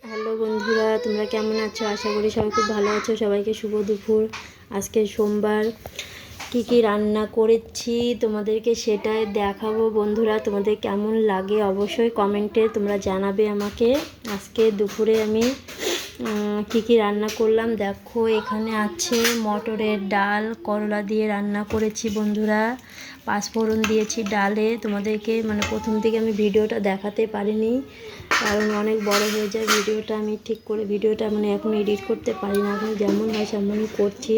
Hello বন্ধুরা, তোমরা কেমন আছো? আশা করি সবাই খুব ভালো আছো। সবাইকে শুভ দুপুর। আজকে সোমবার, কি রান্না করেছি তোমাদেরকে সেটাই দেখাবো বন্ধুরা। তোমাদের কেমন লাগে অবশ্যই কমেন্টে তোমরা জানাবে আমাকে। আজকে দুপুরে আমি কি রান্না করলাম দেখো। এখানে আছে মটরের ডাল, করলা দিয়ে রান্না করেছি বন্ধুরা। পাঁচফোড়ন দিয়েছি ডালে। তোমাদেরকে প্রথম থেকে আমি ভিডিওটা দেখাতে পারিনি, কারণ অনেক বড় হয়ে যায় ভিডিওটা। আমি ঠিক করে ভিডিওটা এখন এডিট করতে পারি না। এখন যেমন হয় তেমনই করছি,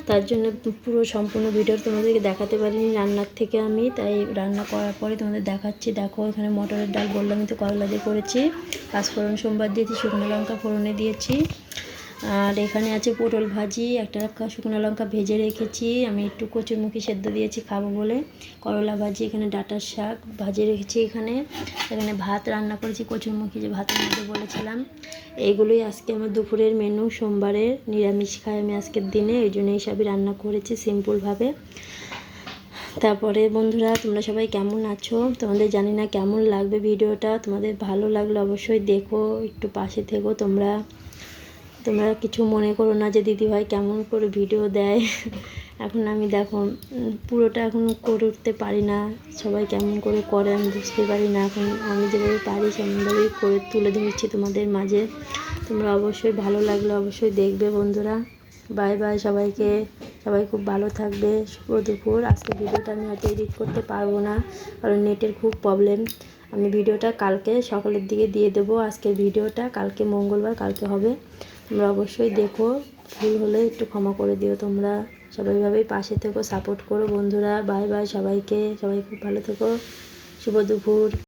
তার জন্য পুরো সম্পূর্ণ ভিডিও তোমাদেরকে দেখাতে পারিনি রান্নার থেকে আমি। তাই রান্না করার পরে তোমাদের দেখাচ্ছি। দেখো এখানে মটরের ডাল বললামই তো, করলা দিয়ে করেছি। পাঁচফোড়ন সোমবার দিয়েছি, শুকনো লঙ্কা ফোড়নে দিয়েছি। আর এখানে আছে পটল ভাজি, একটা শুকনো লঙ্কা ভেজে রেখেছি। আমি একটু কচুরমুখী সেদ্ধ দিয়েছি খাবো বলে। করলা ভাজি, এখানে ডাঁটার শাক ভাজে রেখেছি। এখানে ভাত রান্না করেছি, কচুরমুখী যে ভাতের মধ্যে বলেছিলাম। এইগুলোই আজকে আমার দুপুরের মেনু। সোমবারের নিরামিষ খাই আমি আজকের দিনে, এই জন্য এইসবই রান্না করেছি সিম্পলভাবে। তারপরে বন্ধুরা, তোমরা সবাই কেমন আছো? তোমাদের জানি না কেমন লাগবে ভিডিওটা। তোমাদের ভালো লাগলে অবশ্যই দেখো, একটু পাশে থেকো। তোমরা কিছু মনে করো না যে দিদিভাই কেমন করে ভিডিও দেয়। এখন আমি দেখো পুরোটা এখন করে উঠতে পারি না। সবাই কেমন করে করে আমি বুঝতে পারি না। এখন আমি যেভাবে পারি সেমনভাবেই করে তুলে ধরছি তোমাদের মাঝে। তোমরা অবশ্যই ভালো লাগলে অবশ্যই দেখবে বন্ধুরা। বাই বাই সবাইকে। সবাই খুব ভালো থাকবে। শুভ দুপুর। আজকে ভিডিওটা আমি হয়তো এডিট করতে পারবো না, কারণ নেটের খুব প্রবলেম। আমি ভিডিওটা কালকে সকালের দিকে দিয়ে দেবো। আজকের ভিডিওটা কালকে মঙ্গলবার, কালকে হবে। তোমরা অবশ্যই দেখো। ভুল হলে একটু ক্ষমা করে দিও। তোমরা সবাইভাবেই পাশে থেকো, সাপোর্ট করো বন্ধুরা। বাই বাই সবাইকে। সবাই খুব ভালো থেকো। শুভ দুপুর।